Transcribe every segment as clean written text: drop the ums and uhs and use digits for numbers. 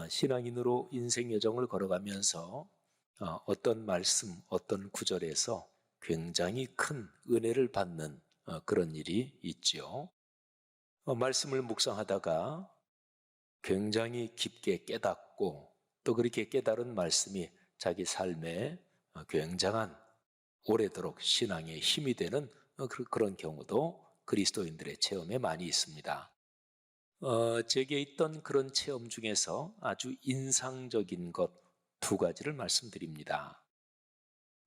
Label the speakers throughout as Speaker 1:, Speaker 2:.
Speaker 1: 신앙인으로 인생 여정을 걸어가면서 어떤 말씀, 어떤 구절에서 굉장히 큰 은혜를 받는 그런 일이 있죠. 말씀을 묵상하다가 굉장히 깊게 깨닫고 또 그렇게 깨달은 말씀이 자기 삶에 굉장한 오래도록 신앙의 힘이 되는 그런 경우도 그리스도인들의 체험에 많이 있습니다. 제게 있던 그런 체험 중에서 아주 인상적인 것 두 가지를 말씀드립니다.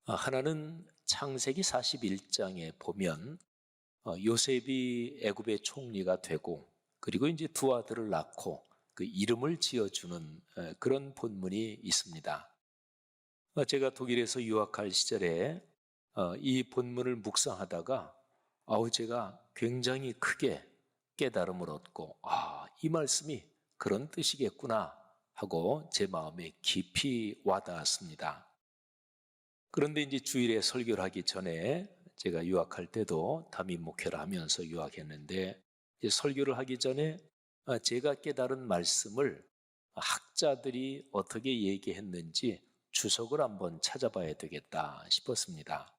Speaker 1: 하나는 창세기 41장에 보면 요셉이 애굽의 총리가 되고 그리고 이제 두 아들을 낳고 그 이름을 지어주는 그런 본문이 있습니다. 제가 독일에서 유학할 시절에 이 본문을 묵상하다가 제가 굉장히 크게 깨달음을 얻고 이 말씀이 그런 뜻이겠구나 하고 제 마음에 깊이 와닿았습니다. 그런데 이제 주일에 설교를 하기 전에 제가 유학할 때도 담임 목회를 하면서 유학했는데 이제 설교를 하기 전에 제가 깨달은 말씀을 학자들이 어떻게 얘기했는지 주석을 한번 찾아봐야 되겠다 싶었습니다.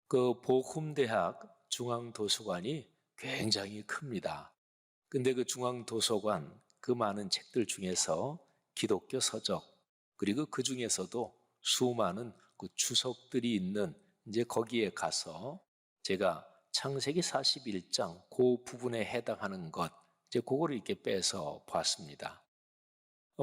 Speaker 1: 그 보훔대학 중앙도서관이 굉장히 큽니다. 근데 그 중앙도서관 그 많은 책들 중에서 기독교 서적 그리고 그 중에서도 수많은 그 주석들이 있는 이제 거기에 가서 제가 창세기 41장 그 부분에 해당하는 것 이제 그거를 이렇게 빼서 봤습니다.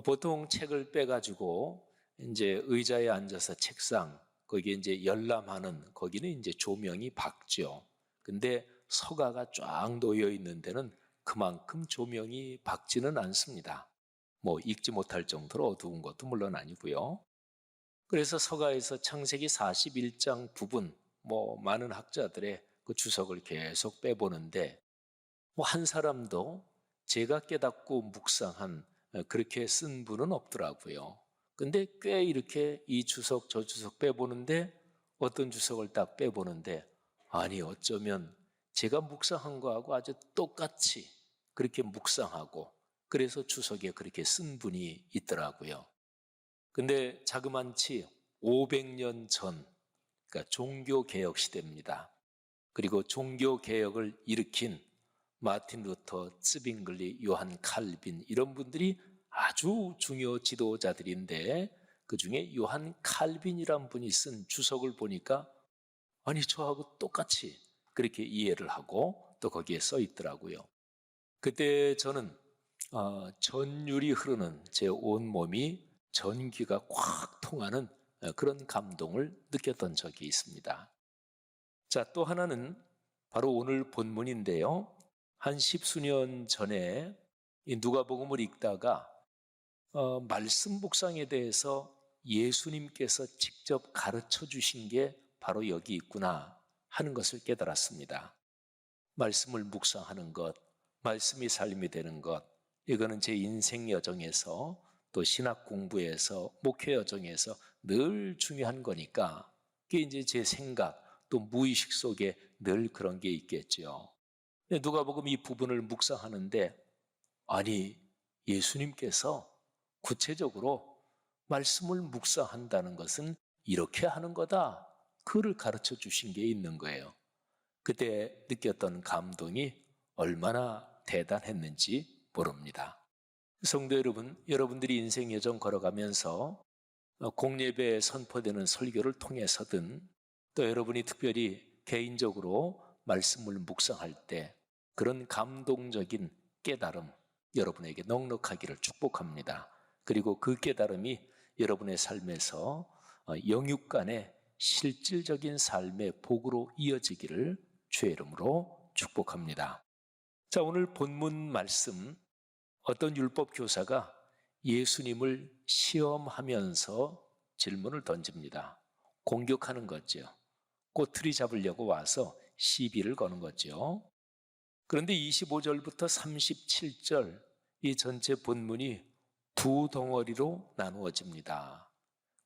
Speaker 1: 보통 책을 빼가지고 이제 의자에 앉아서 책상 거기에 이제 열람하는 거기는 이제 조명이 밝죠. 근데 서가가 쫙 놓여 있는 데는 그만큼 조명이 밝지는 않습니다. 뭐 읽지 못할 정도로 어두운 것도 물론 아니고요. 그래서 서가에서 창세기 41장 부분 뭐 많은 학자들의 그 주석을 계속 빼보는데 뭐 한 사람도 제가 깨닫고 묵상한 그렇게 쓴 분은 없더라고요. 근데 꽤 이렇게 이 주석 저 주석 빼보는데 어떤 주석을 딱 빼보는데 아니 어쩌면 제가 묵상한 거하고 아주 똑같이 그렇게 묵상하고 그래서 주석에 그렇게 쓴 분이 있더라고요. 근데 자그만치 500년 전, 그러니까 종교개혁 시대입니다. 그리고 종교개혁을 일으킨 마틴 루터, 츠빙글리, 요한 칼빈 이런 분들이 아주 중요 지도자들인데 그 중에 요한 칼빈이란 분이 쓴 주석을 보니까 아니 저하고 똑같이 그렇게 이해를 하고 또 거기에 써 있더라고요. 그때 저는 전율이 흐르는 제 온몸이 전기가 꽉 통하는 그런 감동을 느꼈던 적이 있습니다. 자, 또 하나는 바로 오늘 본문인데요. 한 십수년 전에 이 누가복음을 읽다가 말씀 묵상에 대해서 예수님께서 직접 가르쳐 주신 게 바로 여기 있구나 하는 것을 깨달았습니다. 말씀을 묵상하는 것, 말씀이 삶이 되는 것, 이거는 제 인생 여정에서 또 신학 공부에서 목회 여정에서 늘 중요한 거니까 그게 이제 제 생각 또 무의식 속에 늘 그런 게 있겠죠. 누가복음 이 부분을 묵상하는데 아니 예수님께서 구체적으로 말씀을 묵상한다는 것은 이렇게 하는 거다. 그를 가르쳐 주신 게 있는 거예요. 그때 느꼈던 감동이 얼마나 대단했는지 모릅니다. 성도 여러분, 여러분들이 인생 여정 걸어가면서 공예배에 선포되는 설교를 통해서든 또 여러분이 특별히 개인적으로 말씀을 묵상할 때 그런 감동적인 깨달음 여러분에게 넉넉하기를 축복합니다. 그리고 그 깨달음이 여러분의 삶에서 영육간의 실질적인 삶의 복으로 이어지기를 주의 이름으로 축복합니다. 자, 오늘 본문 말씀 어떤 율법 교사가 예수님을 시험하면서 질문을 던집니다. 공격하는 거죠. 꼬투리 잡으려고 와서 시비를 거는 거죠. 그런데 25절부터 37절 이 전체 본문이 두 덩어리로 나누어집니다.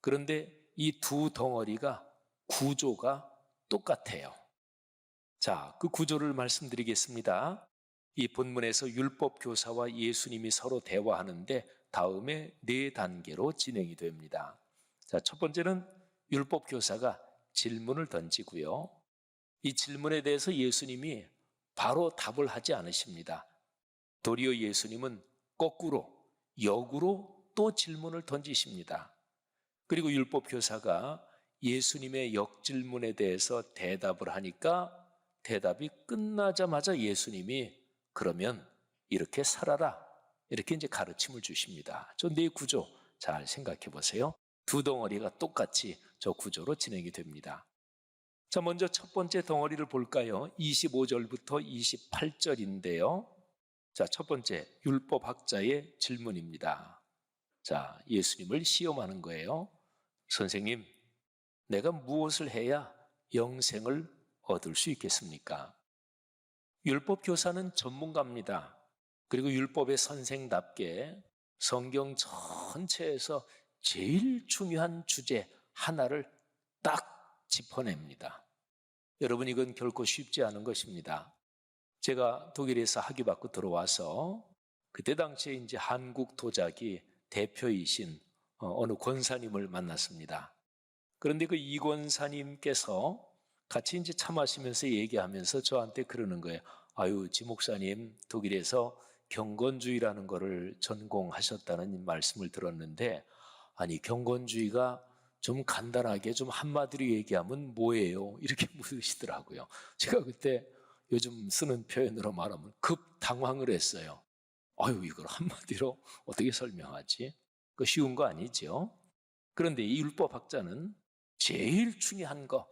Speaker 1: 그런데 이 두 덩어리가 구조가 똑같아요. 자, 그 구조를 말씀드리겠습니다. 이 본문에서 율법 교사와 예수님이 서로 대화하는데 다음에 4단계로 진행이 됩니다. 자, 첫 번째는 율법 교사가 질문을 던지고요. 이 질문에 대해서 예수님이 바로 답을 하지 않으십니다. 도리어 예수님은 거꾸로 역으로 또 질문을 던지십니다. 그리고 율법 교사가 예수님의 역질문에 대해서 대답을 하니까 대답이 끝나자마자 예수님이 그러면 이렇게 살아라, 이렇게 이제 가르침을 주십니다. 저 네 구조 잘 생각해 보세요. 두 덩어리가 똑같이 저 구조로 진행이 됩니다. 자, 먼저 첫 번째 덩어리를 볼까요? 25절부터 28절인데요. 자, 첫 번째 율법학자의 질문입니다. 자, 예수님을 시험하는 거예요. 선생님, 내가 무엇을 해야 영생을 얻을 수 있겠습니까? 율법 교사는 전문가입니다. 그리고 율법의 선생답게 성경 전체에서 제일 중요한 주제 하나를 딱 짚어냅니다. 여러분, 이건 결코 쉽지 않은 것입니다. 제가 독일에서 학위 받고 들어와서 그때 당시에 이제 한국 도자기 대표이신 어느 권사님을 만났습니다. 그런데 그 이 권사님께서 같이 이제 차 마시면서 얘기하면서 저한테 그러는 거예요. 아유, 지 목사님, 독일에서 경건주의라는 거를 전공하셨다는 말씀을 들었는데, 아니, 경건주의가 좀 간단하게 좀 한마디로 얘기하면 뭐예요? 이렇게 물으시더라고요. 제가 그때 요즘 쓰는 표현으로 말하면 급 당황을 했어요. 아유, 이걸 한마디로 어떻게 설명하지? 그 쉬운 거 아니죠? 그런데 이 율법학자는 제일 중요한 거,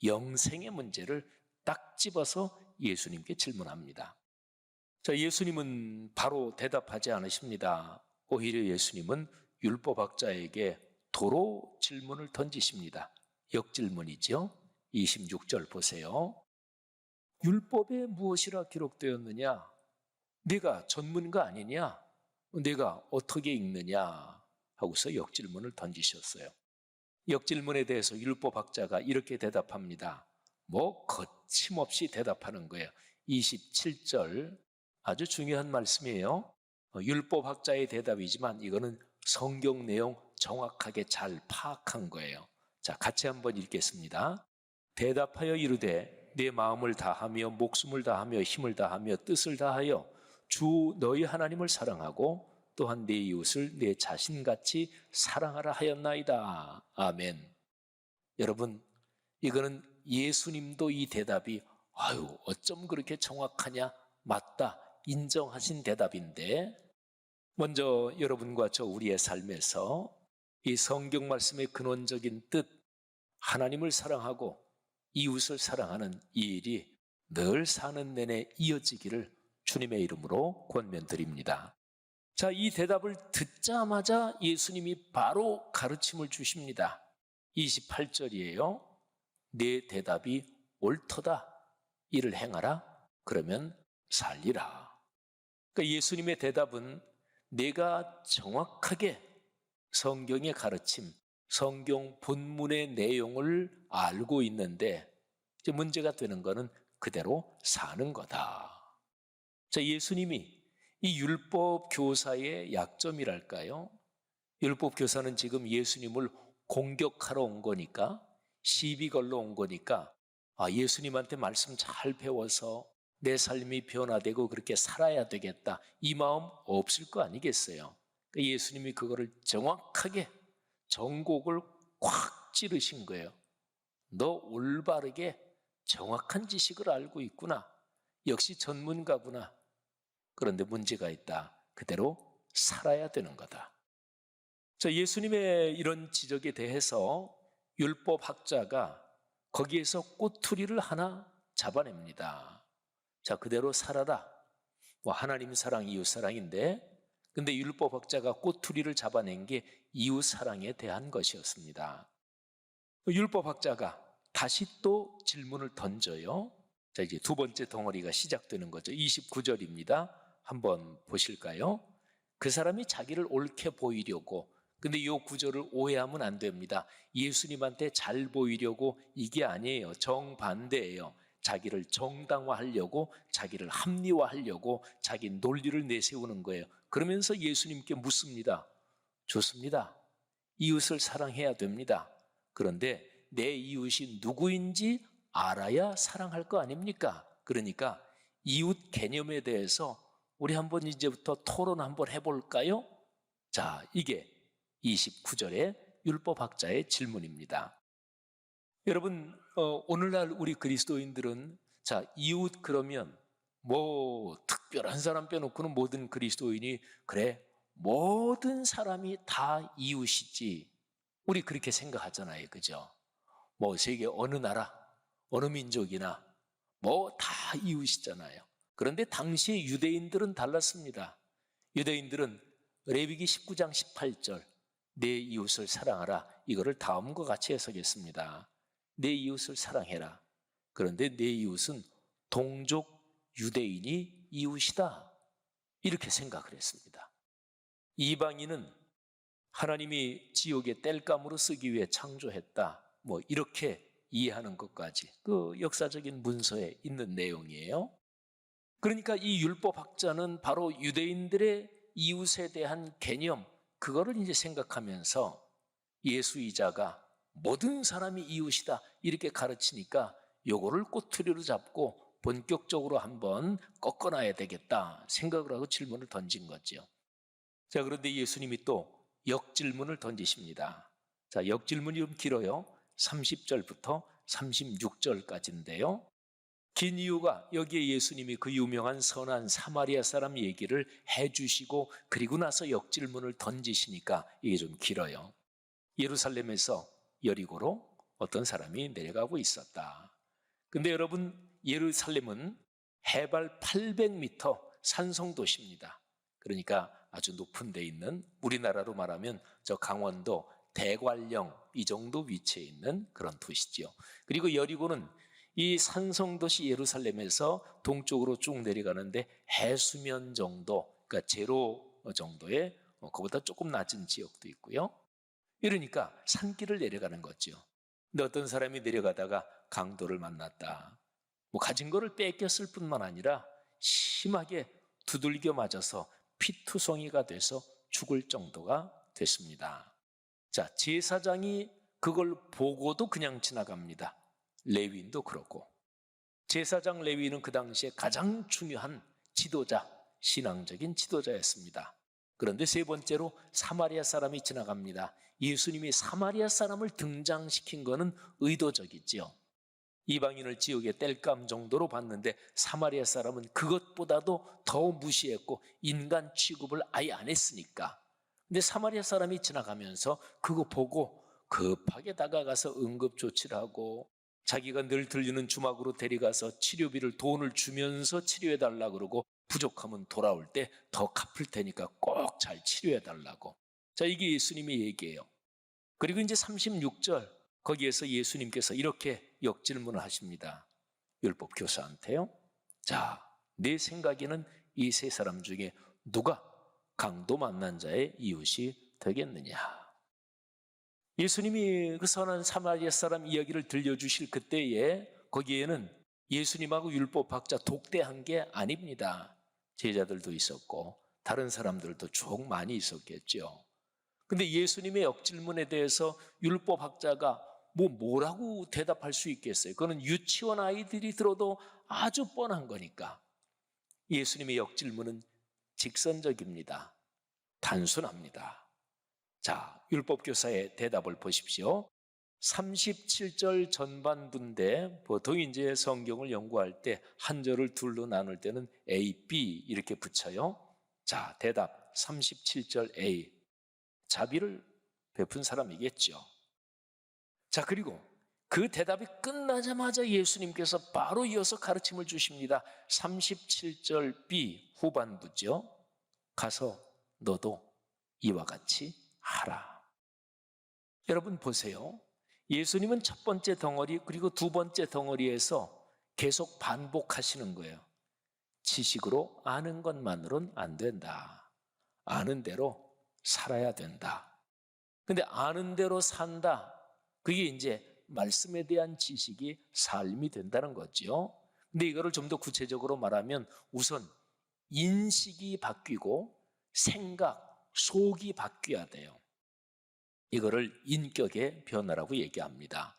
Speaker 1: 영생의 문제를 딱 집어서 예수님께 질문합니다. 자, 예수님은 바로 대답하지 않으십니다. 오히려 예수님은 율법학자에게 도로 질문을 던지십니다. 역질문이죠. 26절 보세요. 율법에 무엇이라 기록되었느냐? 네가 전문가 아니냐? 네가 어떻게 읽느냐? 하고서 역질문을 던지셨어요. 역질문에 대해서 율법학자가 이렇게 대답합니다. 뭐 거침없이 대답하는 거예요. 27절 아주 중요한 말씀이에요. 율법학자의 대답이지만 이거는 성경 내용 정확하게 잘 파악한 거예요. 자, 같이 한번 읽겠습니다. 대답하여 이르되 내 마음을 다하며 목숨을 다하며 힘을 다하며 뜻을 다하여 주 너희 하나님을 사랑하고 또한 내 이웃을 내 자신같이 사랑하라 하였나이다. 아멘. 여러분, 이거는 예수님도 이 대답이 아유, 어쩜 그렇게 정확하냐? 맞다. 인정하신 대답인데, 먼저 여러분과 저 우리의 삶에서 이 성경 말씀의 근원적인 뜻, 하나님을 사랑하고 이웃을 사랑하는 이 일이 늘 사는 내내 이어지기를 주님의 이름으로 권면드립니다. 자, 이 대답을 듣자마자 예수님이 바로 가르침을 주십니다. 28절이에요. 내 대답이 옳도다. 이를 행하라. 그러면 살리라. 그러니까 예수님의 대답은 내가 정확하게 성경의 가르침, 성경 본문의 내용을 알고 있는데 이제 문제가 되는 것은 그대로 사는 거다. 자, 예수님이 이 율법 교사의 약점이랄까요? 율법 교사는 지금 예수님을 공격하러 온 거니까, 시비 걸러 온 거니까, 예수님한테 말씀 잘 배워서 내 삶이 변화되고 그렇게 살아야 되겠다, 이 마음 없을 거 아니겠어요? 그러니까 예수님이 그거를 정확하게 정곡을 꽉 찌르신 거예요. 너 올바르게 정확한 지식을 알고 있구나. 역시 전문가구나. 그런데 문제가 있다. 그대로 살아야 되는 거다. 자, 예수님의 이런 지적에 대해서 율법학자가 거기에서 꼬투리를 하나 잡아냅니다. 자, 그대로 살아라. 뭐 하나님 사랑, 이웃 사랑인데, 근데 율법학자가 꼬투리를 잡아낸 게 이웃 사랑에 대한 것이었습니다. 율법학자가 다시 또 질문을 던져요. 자, 이제 두 번째 덩어리가 시작되는 거죠. 29절입니다. 한번 보실까요? 그 사람이 자기를 옳게 보이려고, 근데 이 구절을 오해하면 안 됩니다. 예수님한테 잘 보이려고 이게 아니에요. 정반대예요. 자기를 정당화하려고, 자기를 합리화하려고 자기 논리를 내세우는 거예요. 그러면서 예수님께 묻습니다. 좋습니다. 이웃을 사랑해야 됩니다. 그런데 내 이웃이 누구인지 알아야 사랑할 거 아닙니까? 그러니까 이웃 개념에 대해서 우리 한번 이제부터 토론 한번 해볼까요? 자, 이게 29절의 율법학자의 질문입니다. 여러분, 오늘날 우리 그리스도인들은 자, 이웃 그러면 뭐 특별한 사람 빼놓고는 모든 그리스도인이 그래, 모든 사람이 다 이웃이지, 우리 그렇게 생각하잖아요. 그죠? 뭐 세계 어느 나라, 어느 민족이나 뭐 다 이웃이잖아요. 그런데 당시의 유대인들은 달랐습니다. 유대인들은 레위기 19장 18절 내 이웃을 사랑하라, 이거를 다음과 같이 해석했습니다. 내 이웃을 사랑해라. 그런데 내 이웃은 동족 유대인이 이웃이다, 이렇게 생각을 했습니다. 이방인은 하나님이 지옥의 땔감으로 쓰기 위해 창조했다, 뭐 이렇게 이해하는 것까지 그 역사적인 문서에 있는 내용이에요. 그러니까 이 율법학자는 바로 유대인들의 이웃에 대한 개념, 그거를 이제 생각하면서 예수이자가 모든 사람이 이웃이다 이렇게 가르치니까 요거를 꼬투리로 잡고 본격적으로 한번 꺾어놔야 되겠다 생각을 하고 질문을 던진 거죠. 자, 그런데 예수님이 또 역질문을 던지십니다. 자, 역질문이 좀 길어요. 30절부터 36절까지인데요. 긴 이유가 여기에 예수님이 그 유명한 선한 사마리아 사람 얘기를 해주시고 그리고 나서 역질문을 던지시니까 이게 좀 길어요. 예루살렘에서 여리고로 어떤 사람이 내려가고 있었다. 근데 여러분, 예루살렘은 해발 800m 산성도시입니다. 그러니까 아주 높은 데 있는, 우리나라로 말하면 저 강원도 대관령 이 정도 위치에 있는 그런 도시죠. 그리고 여리고는 이 산성도시 예루살렘에서 동쪽으로 쭉 내려가는데 해수면 정도, 그러니까 제로 정도의 그보다 조금 낮은 지역도 있고요. 이러니까 산길을 내려가는 거죠. 근데 어떤 사람이 내려가다가 강도를 만났다. 뭐 가진 거를 뺏겼을 뿐만 아니라 심하게 두들겨 맞아서 피투성이가 돼서 죽을 정도가 됐습니다. 자, 제사장이 그걸 보고도 그냥 지나갑니다. 레위인도 그렇고. 제사장 레위인은 그 당시에 가장 중요한 지도자, 신앙적인 지도자였습니다. 그런데 세 번째로 사마리아 사람이 지나갑니다. 예수님이 사마리아 사람을 등장시킨 것은 의도적이지요. 이방인을 지옥의 땔감 정도로 봤는데 사마리아 사람은 그것보다도 더 무시했고 인간 취급을 아예 안 했으니까. 근데 사마리아 사람이 지나가면서 그거 보고 급하게 다가가서 응급조치를 하고 자기가 늘 들리는 주막으로 데려가서 치료비를 돈을 주면서 치료해달라고 그러고 부족하면 돌아올 때 더 갚을 테니까 꼭 잘 치료해달라고. 자, 이게 예수님의 얘기예요. 그리고 이제 36절 거기에서 예수님께서 이렇게 역질문을 하십니다. 율법 교사한테요. 자, 내 생각에는 이 세 사람 중에 누가 강도 만난 자의 이웃이 되겠느냐. 예수님이 그 선한 사마리아 사람 이야기를 들려주실 그때에 거기에는 예수님하고 율법학자 독대한 게 아닙니다. 제자들도 있었고 다른 사람들도 쭉 많이 있었겠죠. 근데 예수님의 역질문에 대해서 율법학자가 뭐라고 대답할 수 있겠어요? 그거는 유치원 아이들이 들어도 아주 뻔한 거니까. 예수님의 역질문은 직선적입니다. 단순합니다. 자, 율법교사의 대답을 보십시오. 37절 전반부인데 보통 이제 성경을 연구할 때 한 절을 둘로 나눌 때는 A, B 이렇게 붙여요. 자, 대답 37절 A. 자비를 베푼 사람이겠죠. 자, 그리고 그 대답이 끝나자마자 예수님께서 바로 이어서 가르침을 주십니다. 37절 B 후반부죠. 가서 너도 이와 같이 하라. 여러분 보세요. 예수님은 첫 번째 덩어리 그리고 두 번째 덩어리에서 계속 반복하시는 거예요. 지식으로 아는 것만으로는 안 된다. 아는 대로 살아야 된다. 근데 아는 대로 산다, 그게 이제 말씀에 대한 지식이 삶이 된다는 거죠. 근데 이거를 좀 더 구체적으로 말하면 우선 인식이 바뀌고 생각, 속이 바뀌어야 돼요. 이거를 인격의 변화라고 얘기합니다.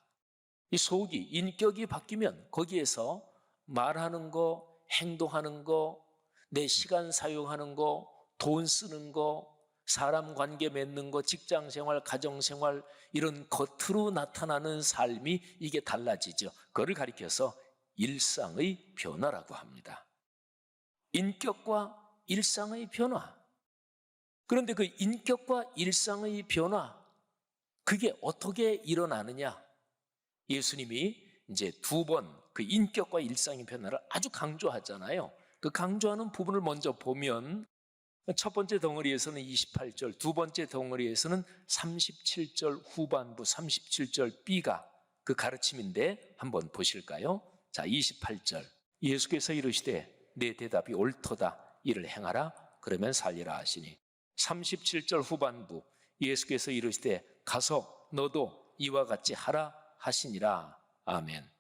Speaker 1: 이 속이, 인격이 바뀌면 거기에서 말하는 거, 행동하는 거, 내 시간 사용하는 거, 돈 쓰는 거, 사람 관계 맺는 거, 직장 생활, 가정 생활, 이런 겉으로 나타나는 삶이 이게 달라지죠. 그걸 가리켜서 일상의 변화라고 합니다. 인격과 일상의 변화. 그런데 그 인격과 일상의 변화, 그게 어떻게 일어나느냐? 예수님이 이제 두 번 그 인격과 일상의 변화를 아주 강조하잖아요. 그 강조하는 부분을 먼저 보면 첫 번째 덩어리에서는 28절, 두 번째 덩어리에서는 37절 후반부 37절 B가 그 가르침인데 한번 보실까요? 자, 28절. 예수께서 이르시되 내 대답이 옳도다. 이를 행하라. 그러면 살리라 하시니. 37절 후반부 예수께서 이르시되 가서 너도 이와 같이 하라 하시니라. 아멘.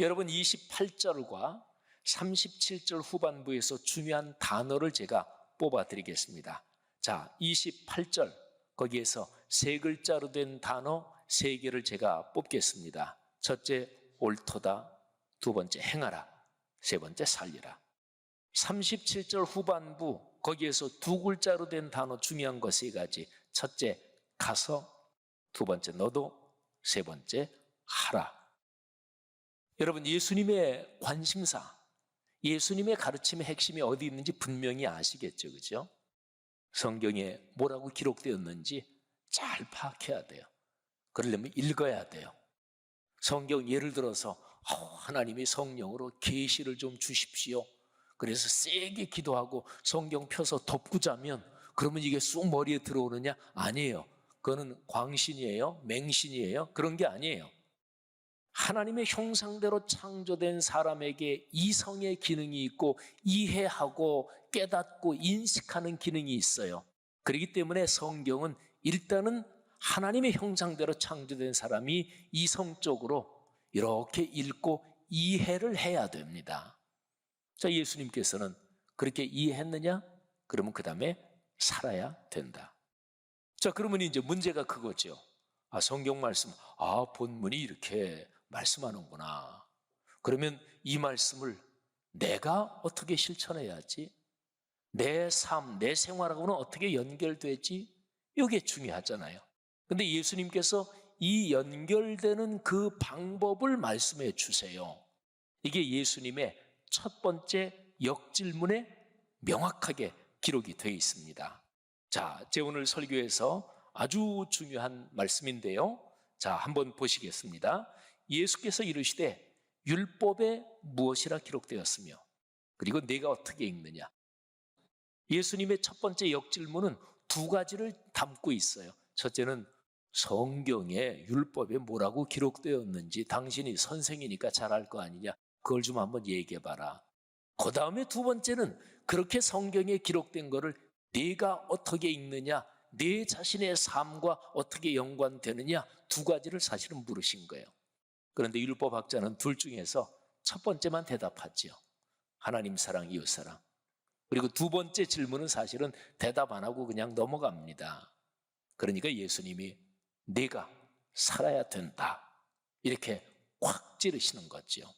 Speaker 1: 여러분 28절과 37절 후반부에서 중요한 단어를 제가 뽑아드리겠습니다. 자, 28절 거기에서 세 글자로 된 단어 세 개를 제가 뽑겠습니다. 첫째 옳도다, 두 번째 행하라, 세 번째 살리라. 37절 후반부 거기에서 두 글자로 된 단어 중요한 거 세 가지. 첫째 가서, 두 번째 너도, 세 번째 하라. 여러분 예수님의 관심사, 예수님의 가르침의 핵심이 어디 있는지 분명히 아시겠죠, 그죠? 성경에 뭐라고 기록되었는지 잘 파악해야 돼요. 그러려면 읽어야 돼요. 성경 예를 들어서 하나님이 성령으로 계시를 좀 주십시오. 그래서 세게 기도하고 성경 펴서 덮고 자면 그러면 이게 쑥 머리에 들어오느냐? 아니에요. 그거는 광신이에요, 맹신이에요. 그런 게 아니에요. 하나님의 형상대로 창조된 사람에게 이성의 기능이 있고 이해하고 깨닫고 인식하는 기능이 있어요. 그렇기 때문에 성경은 일단은 하나님의 형상대로 창조된 사람이 이성적으로 이렇게 읽고 이해를 해야 됩니다. 자, 예수님께서는 그렇게 이해했느냐? 그러면 그 다음에 살아야 된다. 자, 그러면 이제 문제가 그거죠. 성경 말씀, 본문이 이렇게 말씀하는구나. 그러면 이 말씀을 내가 어떻게 실천해야지? 내 삶, 내 생활하고는 어떻게 연결되지? 이게 중요하잖아요. 근데 예수님께서 이 연결되는 그 방법을 말씀해 주세요. 이게 예수님의 첫 번째 역질문에 명확하게 기록이 되어 있습니다. 자, 제 오늘 설교에서 아주 중요한 말씀인데요. 자, 한번 보시겠습니다. 예수께서 이르시되 율법에 무엇이라 기록되었으며 그리고 내가 어떻게 읽느냐. 예수님의 첫 번째 역질문은 두 가지를 담고 있어요. 첫째는 성경에 율법에 뭐라고 기록되었는지 당신이 선생이니까 잘 알 거 아니냐. 그걸 좀 한번 얘기해봐라. 그 다음에 두 번째는 그렇게 성경에 기록된 거를 네가 어떻게 읽느냐, 내 자신의 삶과 어떻게 연관되느냐, 두 가지를 사실은 물으신 거예요. 그런데 율법학자는 둘 중에서 첫 번째만 대답하죠. 하나님 사랑, 이웃 사랑. 그리고 두 번째 질문은 사실은 대답 안 하고 그냥 넘어갑니다. 그러니까 예수님이 네가 살아야 된다, 이렇게 확 찌르시는 거죠.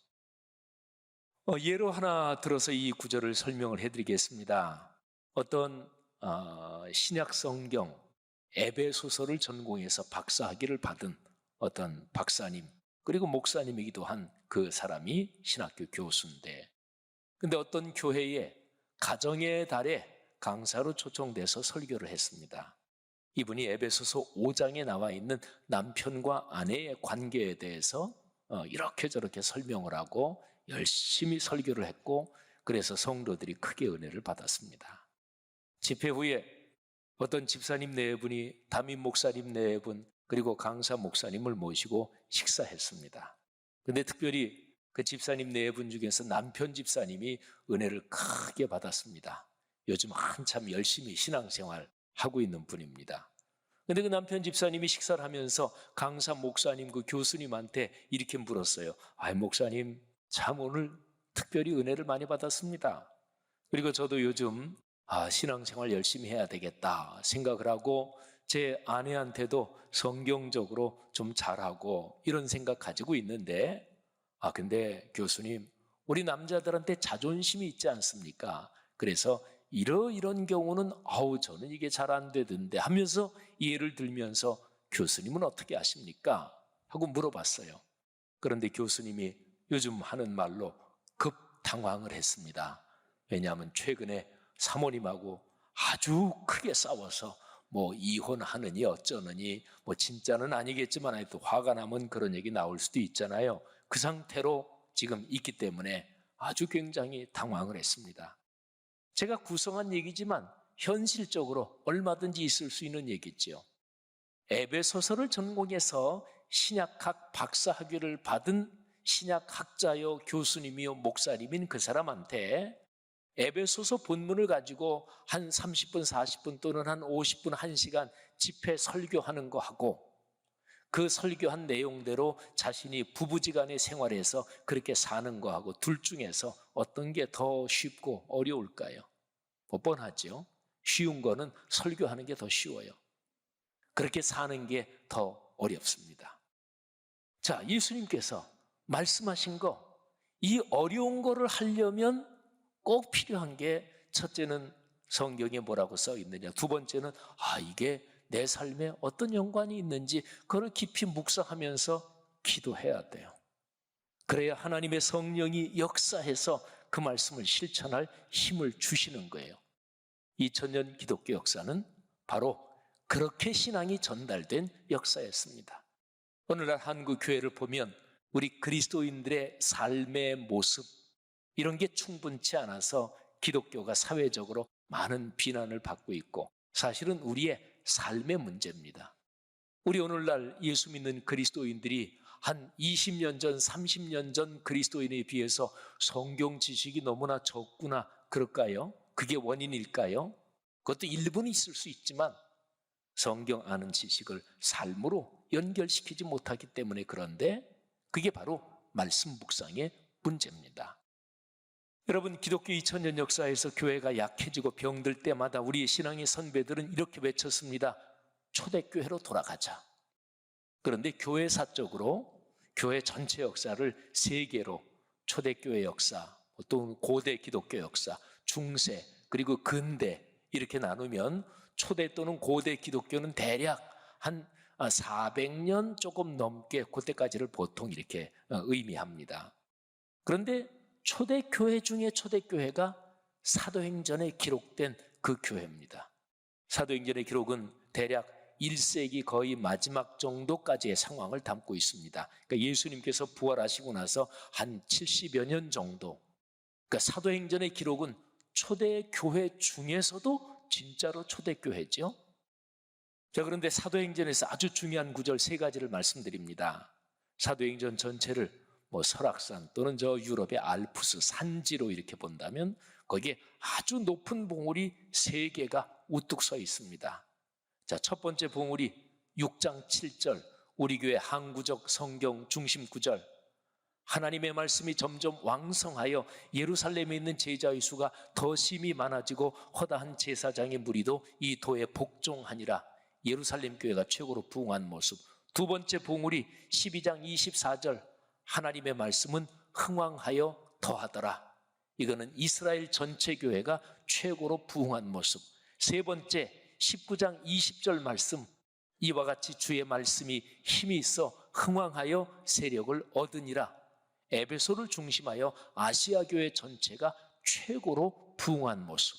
Speaker 1: 예로 하나 들어서 이 구절을 설명을 해드리겠습니다. 어떤 신약 성경 에베소서를 전공해서 박사학위를 받은 어떤 박사님, 그리고 목사님이기도 한 그 사람이 신학교 교수인데, 근데 어떤 교회에 가정의 달에 강사로 초청돼서 설교를 했습니다. 이분이 에베소서 5장에 나와 있는 남편과 아내의 관계에 대해서 이렇게 저렇게 설명을 하고 열심히 설교를 했고, 그래서 성도들이 크게 은혜를 받았습니다. 집회 후에 어떤 집사님 네 분이 담임 목사님 네 분, 그리고 강사 목사님을 모시고 식사했습니다. 근데 특별히 그 집사님 네 분 중에서 남편 집사님이 은혜를 크게 받았습니다. 요즘 한참 열심히 신앙생활 하고 있는 분입니다. 근데 그 남편 집사님이 식사를 하면서 강사 목사님 그 교수님한테 이렇게 물었어요. 아이, 목사님, 참 오늘 특별히 은혜를 많이 받았습니다. 그리고 저도 요즘 신앙생활 열심히 해야 되겠다 생각을 하고 제 아내한테도 성경적으로 좀 잘하고 이런 생각 가지고 있는데, 근데 교수님, 우리 남자들한테 자존심이 있지 않습니까? 그래서 이런 경우는 저는 이게 잘 안 되던데 하면서 예를 들면서 교수님은 어떻게 하십니까? 하고 물어봤어요. 그런데 교수님이 요즘 하는 말로 급 당황을 했습니다. 왜냐하면 최근에 사모님하고 아주 크게 싸워서 뭐 이혼하느니 어쩌느니, 뭐 진짜는 아니겠지만 하여튼 화가 나면 그런 얘기 나올 수도 있잖아요. 그 상태로 지금 있기 때문에 아주 굉장히 당황을 했습니다. 제가 구성한 얘기지만 현실적으로 얼마든지 있을 수 있는 얘기죠. 에베소서를 전공해서 신약학 박사학위를 받은 신약학자요 교수님이요 목사님인 그 사람한테 에베소서 본문을 가지고 한 30분, 40분 또는 한 50분, 1시간 집회 설교하는 거 하고 그 설교한 내용대로 자신이 부부지간의 생활에서 그렇게 사는 거 하고 둘 중에서 어떤 게 더 쉽고 어려울까요? 뻔하죠. 쉬운 거는 설교하는 게 더 쉬워요. 그렇게 사는 게 더 어렵습니다. 자, 예수님께서 말씀하신 거, 이 어려운 거를 하려면 꼭 필요한 게 첫째는 성경에 뭐라고 써 있느냐, 두 번째는 이게 내 삶에 어떤 연관이 있는지 그걸 깊이 묵상하면서 기도해야 돼요. 그래야 하나님의 성령이 역사해서 그 말씀을 실천할 힘을 주시는 거예요. 2000년 기독교 역사는 바로 그렇게 신앙이 전달된 역사였습니다. 오늘날 한국 교회를 보면 우리 그리스도인들의 삶의 모습, 이런 게 충분치 않아서 기독교가 사회적으로 많은 비난을 받고 있고, 사실은 우리의 삶의 문제입니다. 우리 오늘날 예수 믿는 그리스도인들이 한 20년 전, 30년 전 그리스도인에 비해서 성경 지식이 너무나 적구나, 그럴까요? 그게 원인일까요? 그것도 일부는 있을 수 있지만 성경 아는 지식을 삶으로 연결시키지 못하기 때문에 그런데, 그게 바로 말씀 묵상의 문제입니다. 여러분, 기독교 2000년 역사에서 교회가 약해지고 병들 때마다 우리의 신앙의 선배들은 이렇게 외쳤습니다. 초대교회로 돌아가자. 그런데 교회사적으로 교회 전체 역사를 세 개로, 초대교회 역사, 또 고대 기독교 역사, 중세, 그리고 근대, 이렇게 나누면 초대 또는 고대 기독교는 대략 한 400년 조금 넘게, 그때까지를 보통 이렇게 의미합니다. 그런데 초대교회 중에 초대교회가 사도행전에 기록된 그 교회입니다. 사도행전의 기록은 대략 1세기 거의 마지막 정도까지의 상황을 담고 있습니다. 그러니까 예수님께서 부활하시고 나서 한 70여 년 정도, 그러니까 사도행전의 기록은 초대교회 중에서도 진짜로 초대교회죠. 자, 그런데 사도행전에서 아주 중요한 구절 세 가지를 말씀드립니다. 사도행전 전체를 설악산 또는 저 유럽의 알프스 산지로 이렇게 본다면 거기에 아주 높은 봉우리 세 개가 우뚝 서 있습니다. 자, 첫 번째 봉우리 6장 7절, 우리 교회 항구적 성경 중심 구절. 하나님의 말씀이 점점 왕성하여 예루살렘에 있는 제자의 수가 더 심히 많아지고 허다한 제사장의 무리도 이 도에 복종하니라. 예루살렘 교회가 최고로 부흥한 모습. 두 번째 봉우리 12장 24절, 하나님의 말씀은 흥왕하여 더하더라. 이거는 이스라엘 전체 교회가 최고로 부흥한 모습. 세 번째 19장 20절 말씀, 이와 같이 주의 말씀이 힘이 있어 흥왕하여 세력을 얻으니라. 에베소를 중심하여 아시아 교회 전체가 최고로 부흥한 모습.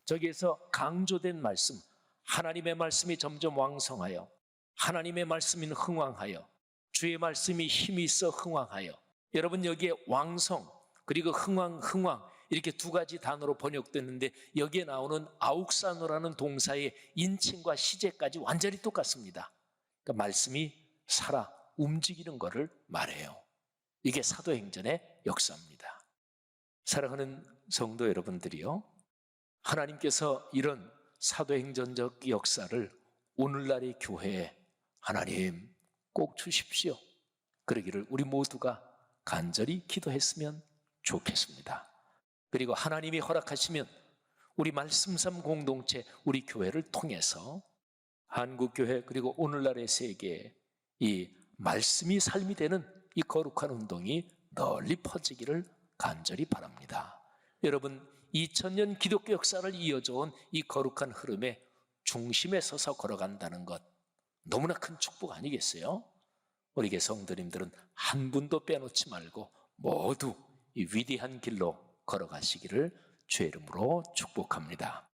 Speaker 1: 저기에서 강조된 말씀, 하나님의 말씀이 점점 왕성하여, 하나님의 말씀이 흥왕하여, 주의 말씀이 힘이 있어 흥왕하여. 여러분, 여기에 왕성 그리고 흥왕 이렇게 두 가지 단어로 번역됐는데 여기에 나오는 아욱사노라는 동사의 인칭과 시제까지 완전히 똑같습니다. 그러니까 말씀이 살아 움직이는 것을 말해요. 이게 사도행전의 역사입니다. 사랑하는 성도 여러분들이요, 하나님께서 이런 사도행전적 역사를 오늘날의 교회에 하나님 꼭 주십시오. 그러기를 우리 모두가 간절히 기도했으면 좋겠습니다. 그리고 하나님이 허락하시면 우리 말씀삼 공동체, 우리 교회를 통해서 한국교회 그리고 오늘날의 세계에 이 말씀이 삶이 되는 이 거룩한 운동이 널리 퍼지기를 간절히 바랍니다. 여러분, 2000년 기독교 역사를 이어져온 이 거룩한 흐름의 중심에 서서 걸어간다는 것, 너무나 큰 축복 아니겠어요? 우리 교회 성도님들은 한 분도 빼놓지 말고 모두 이 위대한 길로 걸어가시기를 주의 이름으로 축복합니다.